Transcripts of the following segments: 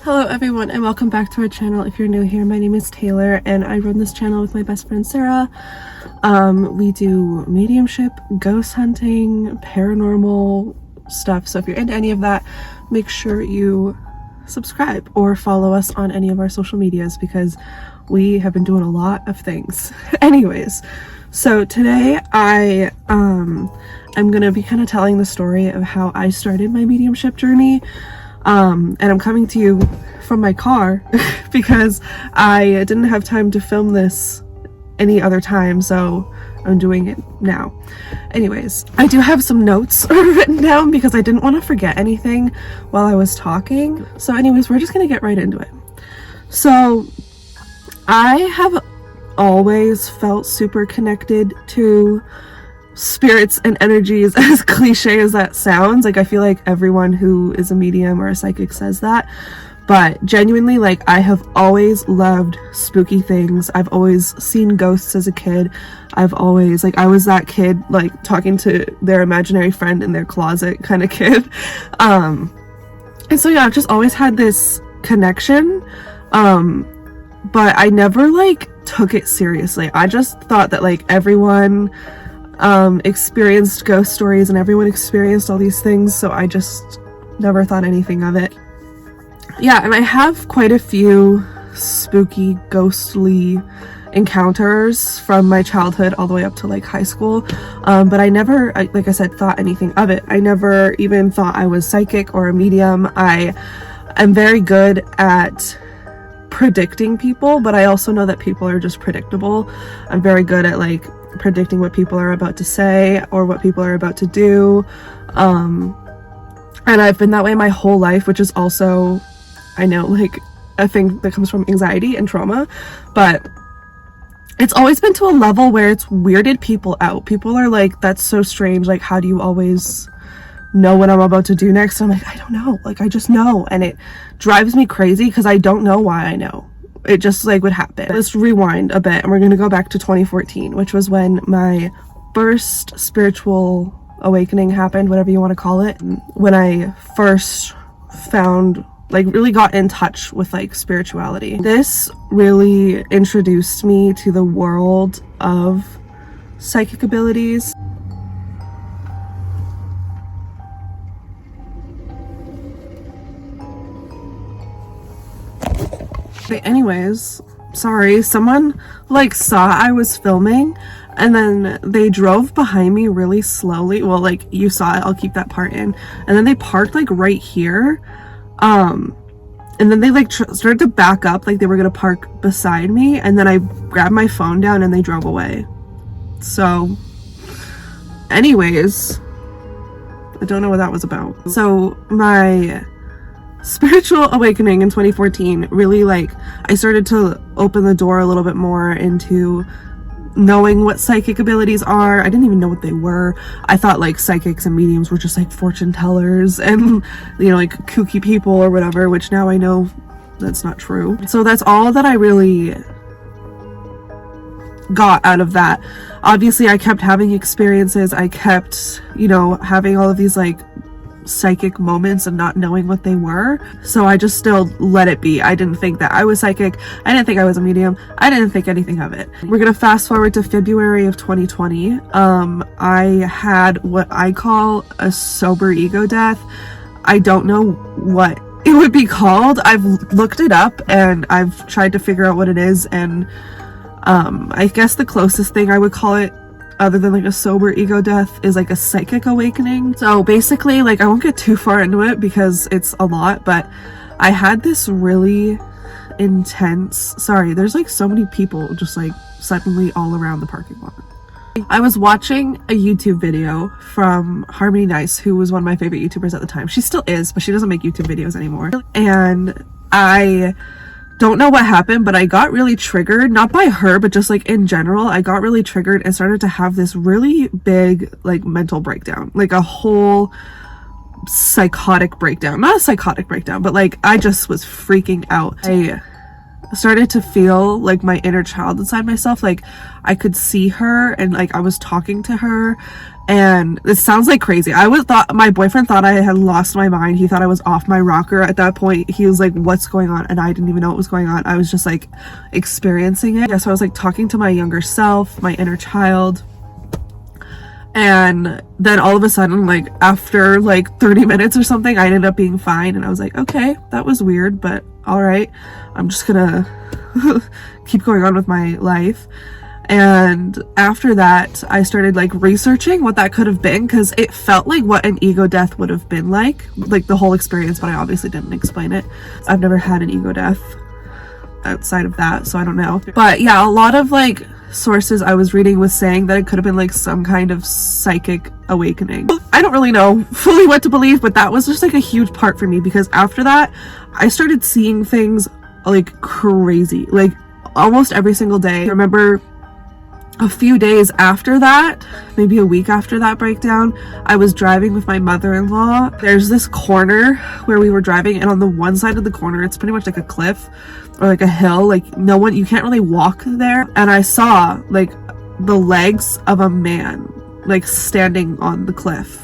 Hello everyone and welcome back to our channel. If you're new here, my name is Taylor and I run this channel with my best friend Sarah. We do mediumship, ghost hunting, paranormal stuff. So if you're into any of that, make sure you subscribe or follow us on any of our social medias because we have been doing a lot of things. Anyways, so today I'm gonna be kind of telling the story of how I started my mediumship journey. And I'm coming to you from my car because I didn't have time to film this any other time, so I'm doing it now. Anyways, I do have some notes written down because I didn't want to forget anything while I was talking. So anyways, we're just gonna get right into it. So I have always felt super connected to spirits and energies, as cliche as that sounds. Like, I feel like everyone who is a medium or a psychic says that, but genuinely, like, I have always loved spooky things. I've always seen ghosts as a kid. I've always, like, I was that kid, like, talking to their imaginary friend in their closet kind of kid. And so yeah, I've just always had this connection, but I never, like, took it seriously. I just thought that, like, everyone experienced ghost stories and everyone experienced all these things, so I just never thought anything of it. Yeah, and I have quite a few spooky, ghostly encounters from my childhood all the way up to like high school, but I never, like I said, thought anything of it. I never even thought I was psychic or a medium. I am very good at predicting people, but I also know that people are just predictable. I'm very good at like predicting what people are about to say or what people are about to do, and I've been that way my whole life, which is also, I know, like a thing that comes from anxiety and trauma, but it's always been to a level where it's weirded people out. People are like, that's so strange, like, how do you always know what I'm about to do next? And I'm like, I don't know, like, I just know, and it drives me crazy because I don't know why I know. It just like would happen. Let's rewind a bit and we're gonna go back to 2014, which was when my first spiritual awakening happened, whatever you want to call it. When I first found, like, really got in touch with like spirituality. This really introduced me to the world of psychic abilities. But anyways, sorry, someone like saw I was filming and then they drove behind me really slowly. Well, like, you saw it, I'll keep that part in. And then they parked like right here, and then they like started to back up, like they were gonna park beside me, and then I grabbed my phone down and they drove away. So anyways, I don't know what that was about. So my spiritual awakening in 2014 really, like, I started to open the door a little bit more into knowing what psychic abilities are. I didn't even know what they were. I thought like psychics and mediums were just like fortune tellers and, you know, like kooky people or whatever, which now I know that's not true. So that's all that I really got out of that. Obviously I kept having experiences. I kept, you know, having all of these like psychic moments and not knowing what they were, so I just still let it be. I didn't think that I was psychic. I didn't think I was a medium. I didn't think anything of it. We're gonna fast forward to February of 2020. I had what I call a sober ego death. I don't know what it would be called. I've looked it up and I've tried to figure out what it is, and I guess the closest thing I would call it, other than like a sober ego death, is like a psychic awakening. So basically, like, I won't get too far into it because it's a lot, but I had this really intense, sorry, there's like so many people just like suddenly all around the parking lot. I was watching a YouTube video from Harmony Nice, who was one of my favorite YouTubers at the time. She still is, but she doesn't make YouTube videos anymore. And I don't know what happened, but I got really triggered, not by her, but just like in general, I got really triggered and started to have this really big like mental breakdown, like a whole psychotic breakdown. Not a psychotic breakdown, but like I just was freaking out. I started to feel like my inner child inside myself, like I could see her and like I was talking to her And this sounds like crazy. My boyfriend thought I had lost my mind. He thought I was off my rocker at that point. He was like, what's going on? And I didn't even know what was going on. I was just like experiencing it. Yeah, so I was like talking to my younger self, my inner child. And then all of a sudden, like after like 30 minutes or something, I ended up being fine. And I was like, okay, that was weird, but all right, I'm just gonna keep going on with my life. And after that, I started like researching what that could have been, because it felt like what an ego death would have been like the whole experience, but I obviously didn't explain it. I've never had an ego death outside of that, so I don't know. But yeah, a lot of like sources I was reading was saying that it could have been like some kind of psychic awakening. I don't really know fully what to believe, but that was just like a huge part for me, because after that I started seeing things like crazy, like almost every single day. I remember a few days after that, maybe a week after that breakdown, I was driving with my mother-in-law. There's this corner where we were driving, and on the one side of the corner, it's pretty much like a cliff or like a hill, like you can't really walk there. And I saw like the legs of a man like standing on the cliff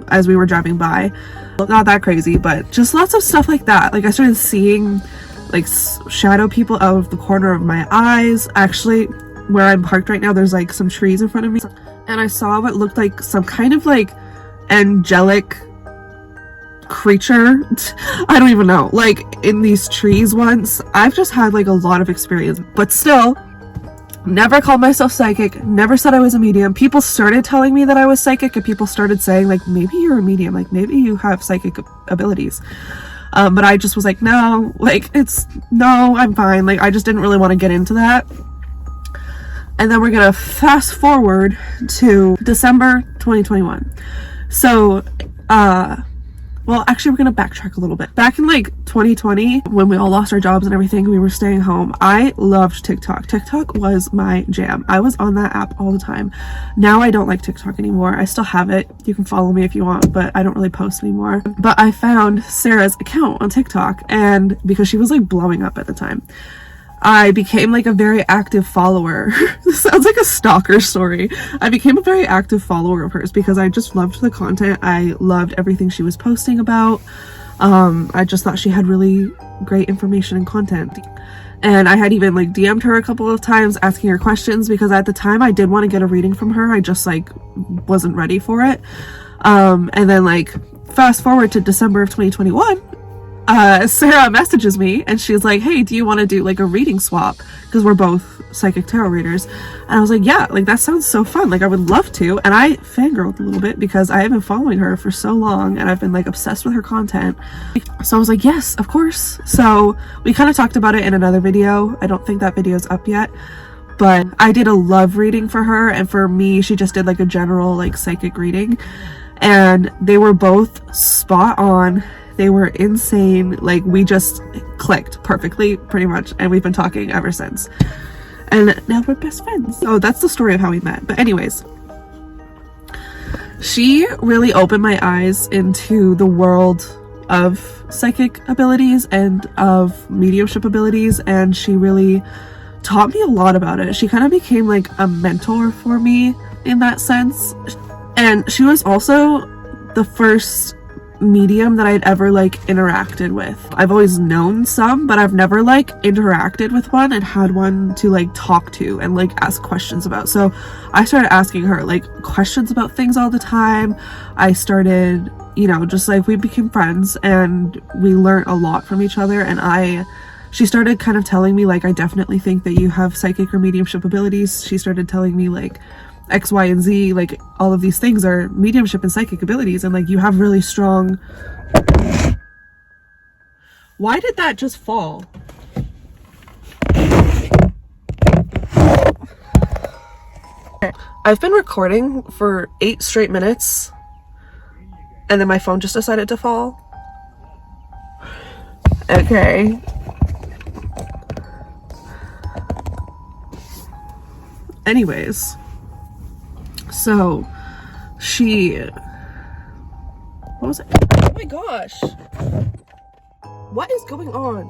as we were driving by. Not that crazy, but just lots of stuff like that. Like I started seeing like shadow people out of the corner of my eyes. Actually, where I'm parked right now, there's like some trees in front of me, and I saw what looked like some kind of like angelic creature. I don't even know, like in these trees once. I've just had like a lot of experience, but still never called myself psychic, never said I was a medium. People started telling me that I was psychic, and people started saying like, maybe you're a medium, like maybe you have psychic abilities. But I just was like, no, like no, I'm fine. Like I just didn't really want to get into that. And then we're gonna fast forward to December 2021. So, well, actually, we're gonna backtrack a little bit. Back in like 2020, when we all lost our jobs and everything, we were staying home, I loved TikTok. TikTok was my jam. I was on that app all the time. Now I don't like TikTok anymore. I still have it. You can follow me if you want, but I don't really post anymore. But I found Sarah's account on TikTok, and because she was like blowing up at the time, I became like a very active follower. This sounds like a stalker story. I became a very active follower of hers because I just loved the content. I loved everything she was posting about. I just thought she had really great information and content. And I had even like DM'd her a couple of times asking her questions, because at the time I did want to get a reading from her. I just like wasn't ready for it. And then like fast forward to December of 2021, Sarah messages me and she's like, hey, do you want to do like a reading swap, because we're both psychic tarot readers? And I was like, yeah, like that sounds so fun, like I would love to. And I fangirled a little bit because I have been following her for so long and I've been like obsessed with her content. So I was like, yes, of course. So we kind of talked about it in another video. I don't think that video's up yet, but I did a love reading for her, and for me she just did like a general like psychic reading, and they were both spot on. They were insane. Like we just clicked perfectly pretty much, and we've been talking ever since, and now we're best friends. So that's the story of how we met. But anyways, she really opened my eyes into the world of psychic abilities and of mediumship abilities, and she really taught me a lot about it. She kind of became like a mentor for me in that sense. And she was also the first medium that I'd ever like interacted with. I've always known some, but I've never like interacted with one and had one to like talk to and like ask questions about. So I started asking her like questions about things all the time. I started, you know, just like we became friends and we learned a lot from each other. And she started kind of telling me like, I definitely think that you have psychic or mediumship abilities. She started telling me like X, Y, and Z, like all of these things are mediumship and psychic abilities, and like you have really strong. Why did that just fall? I've been recording for 8 straight minutes and then my phone just decided to fall. Okay. Anyways, so what was it? Oh my gosh, what is going on?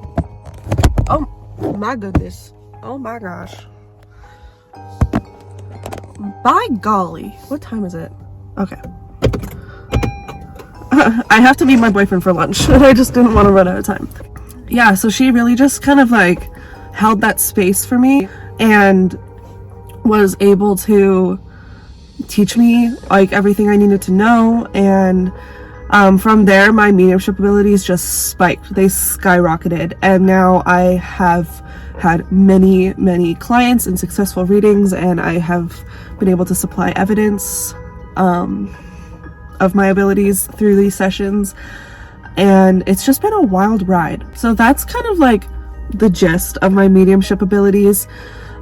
Oh my goodness, oh my gosh, by golly, what time is it? Okay. I have to meet my boyfriend for lunch and I just didn't want to run out of time. Yeah, so she really just kind of like held that space for me and was able to teach me like everything I needed to know, and from there my mediumship abilities just spiked. They skyrocketed, and now I have had many clients and successful readings, and I have been able to supply evidence of my abilities through these sessions, and it's just been a wild ride. So that's kind of like the gist of my mediumship abilities.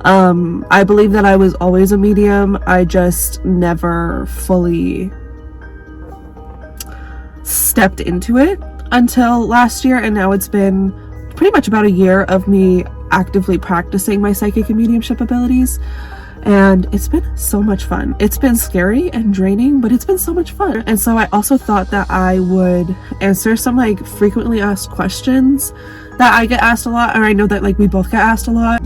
I believe that I was always a medium. I just never fully stepped into it until last year, and now it's been pretty much about a year of me actively practicing my psychic and mediumship abilities, and it's been so much fun. It's been scary and draining, but it's been so much fun. And so I also thought that I would answer some like frequently asked questions that I get asked a lot, or I know that like we both get asked a lot,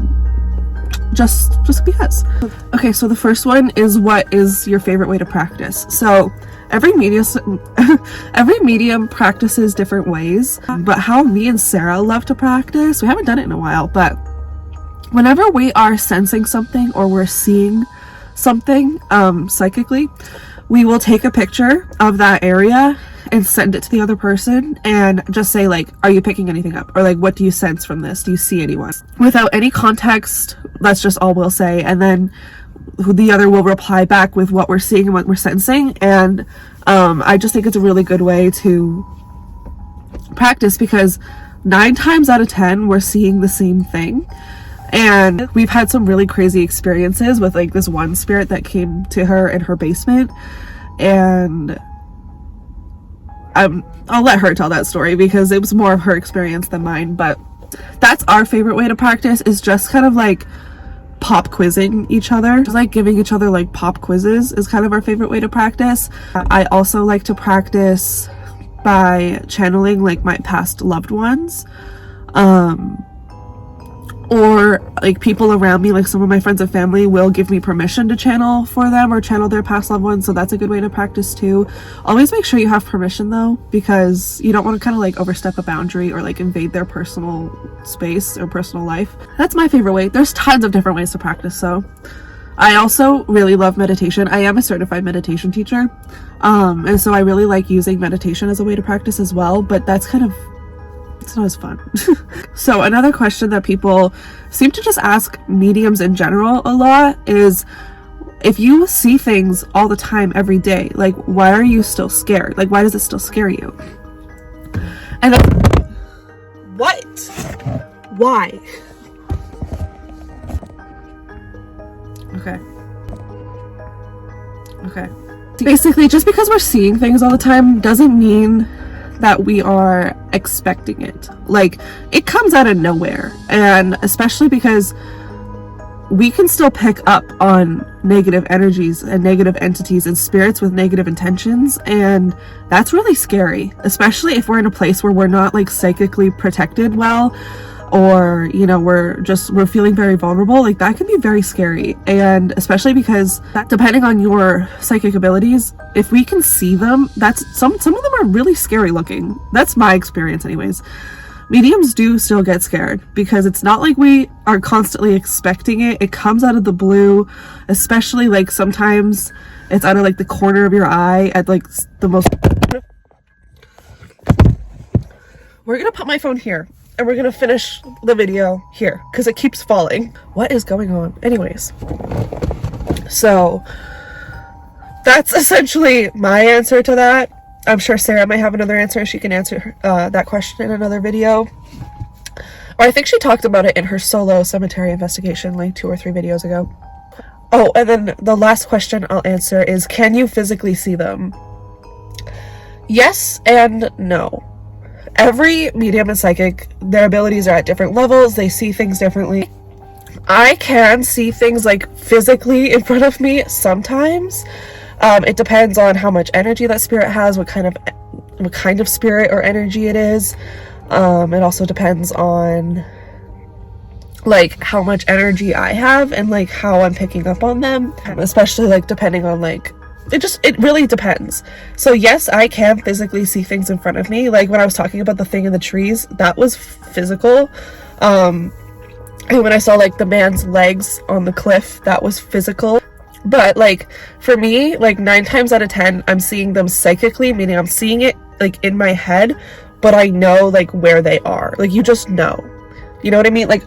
just because. Okay, so the first one is, what is your favorite way to practice? So every medium practices different ways, but how me and Sarah love to practice, we haven't done it in a while, but whenever we are sensing something or we're seeing something psychically, we will take a picture of that area and send it to the other person and just say like, are you picking anything up? Or like, what do you sense from this? Do you see anyone? Without any context, that's just all we'll say. And then the other will reply back with what we're seeing and what we're sensing. And I just think it's a really good way to practice, because 9 times out of 10 we're seeing the same thing. And we've had some really crazy experiences with like this one spirit that came to her in her basement, and I'll let her tell that story because it was more of her experience than mine. But that's our favorite way to practice, is just kind of like pop quizzing each other. Just like giving each other like pop quizzes is kind of our favorite way to practice. I also like to practice by channeling like my past loved ones, or like people around me, like some of my friends and family will give me permission to channel for them or channel their past loved ones, so that's a good way to practice too. Always make sure you have permission though, because you don't want to kind of like overstep a boundary or like invade their personal space or personal life. That's my favorite way. There's tons of different ways to practice. So I also really love meditation. I am a certified meditation teacher, and so I really like using meditation as a way to practice as well, but that's kind of, it's not as fun. So another question that people seem to just ask mediums in general a lot is, if you see things all the time every day, like why are you still scared? Like why does it still scare you? And what? Why? Okay. Basically, just because we're seeing things all the time doesn't mean that we are expecting it. Like, it comes out of nowhere, and especially because we can still pick up on negative energies and negative entities and spirits with negative intentions, and that's really scary, especially if we're in a place where we're not like psychically protected well, or you know, we're feeling very vulnerable. Like that can be very scary, and especially because depending on your psychic abilities, if we can see them, that's some of them are really scary looking. That's my experience anyways. Mediums do still get scared because it's not like we are constantly expecting it. It comes out of the blue, especially like sometimes it's out of like the corner of your eye at like the most. We're gonna put my phone here and we're gonna finish the video here because it keeps falling. What is going on? Anyways, so that's essentially my answer to that. I'm sure Sarah might have another answer. She can answer that question in another video. Or I think she talked about it in her solo cemetery investigation like 2 or 3 videos ago. Oh, and then the last question I'll answer is, can you physically see them? Yes and no. Every medium and psychic, their abilities are at different levels. They see things differently. I can see things like physically in front of me sometimes. It depends on how much energy that spirit has, what kind of spirit or energy it is. It also depends on like how much energy I have and like how I'm picking up on them, especially like depending on like it really depends. So yes, I can physically see things in front of me. Like when I was talking about the thing in the trees, that was physical. And when I saw like the man's legs on the cliff, that was physical. But like for me, like 9 times out of 10, I'm seeing them psychically, meaning I'm seeing it like in my head, but I know like where they are. Like you just know. You know what I mean? Like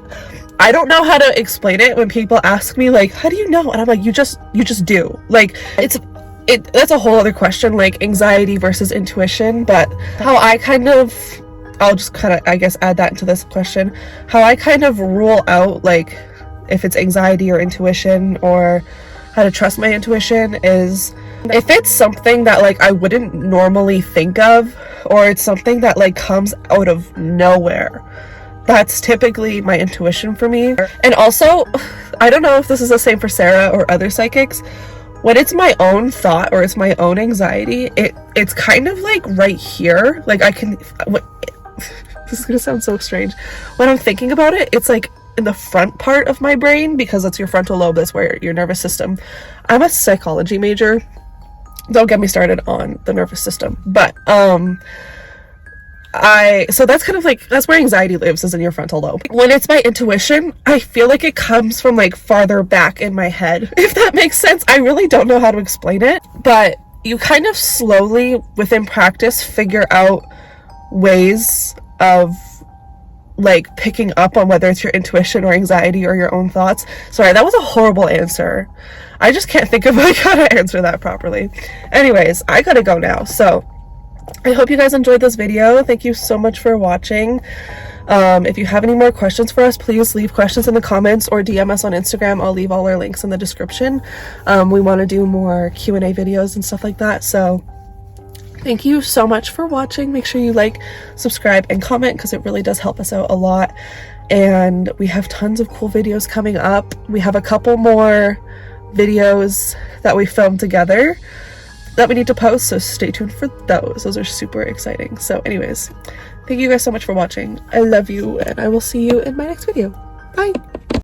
I don't know how to explain it when people ask me like, how do you know? And I'm like, you just do. Like that's a whole other question, like anxiety versus intuition. But how I kind of, I'll just kind of, I guess, add that into this question. How I kind of rule out like if it's anxiety or intuition, or how to trust my intuition, is if it's something that like I wouldn't normally think of, or it's something that like comes out of nowhere. That's typically my intuition for me. And also, I don't know if this is the same for Sarah or other psychics. When it's my own thought or it's my own anxiety, it's kind of like right here. Like I can, this is gonna sound so strange. When I'm thinking about it, it's like in the front part of my brain, because that's your frontal lobe, that's where your nervous system. I'm a psychology major. Don't get me started on the nervous system. But so that's kind of like, that's where anxiety lives, is in your frontal lobe. When it's my intuition, I feel like it comes from like farther back in my head, if that makes sense. I really don't know how to explain it, but you kind of slowly within practice figure out ways of like picking up on whether it's your intuition or anxiety or your own thoughts. Sorry, that was a horrible answer. I just can't think of like how to answer that properly. Anyways, I gotta go now. So I hope you guys enjoyed this video. Thank you so much for watching. If you have any more questions for us, please leave questions in the comments or DM us on Instagram. I'll leave all our links in the description. We want to do more Q&A videos and stuff like that. So thank you so much for watching. Make sure you like, subscribe, and comment, because it really does help us out a lot. And we have tons of cool videos coming up. We have a couple more videos that we filmed together that we need to post, so stay tuned for those. Those are super exciting. So anyways, thank you guys so much for watching. I love you, and I will see you in my next video. Bye.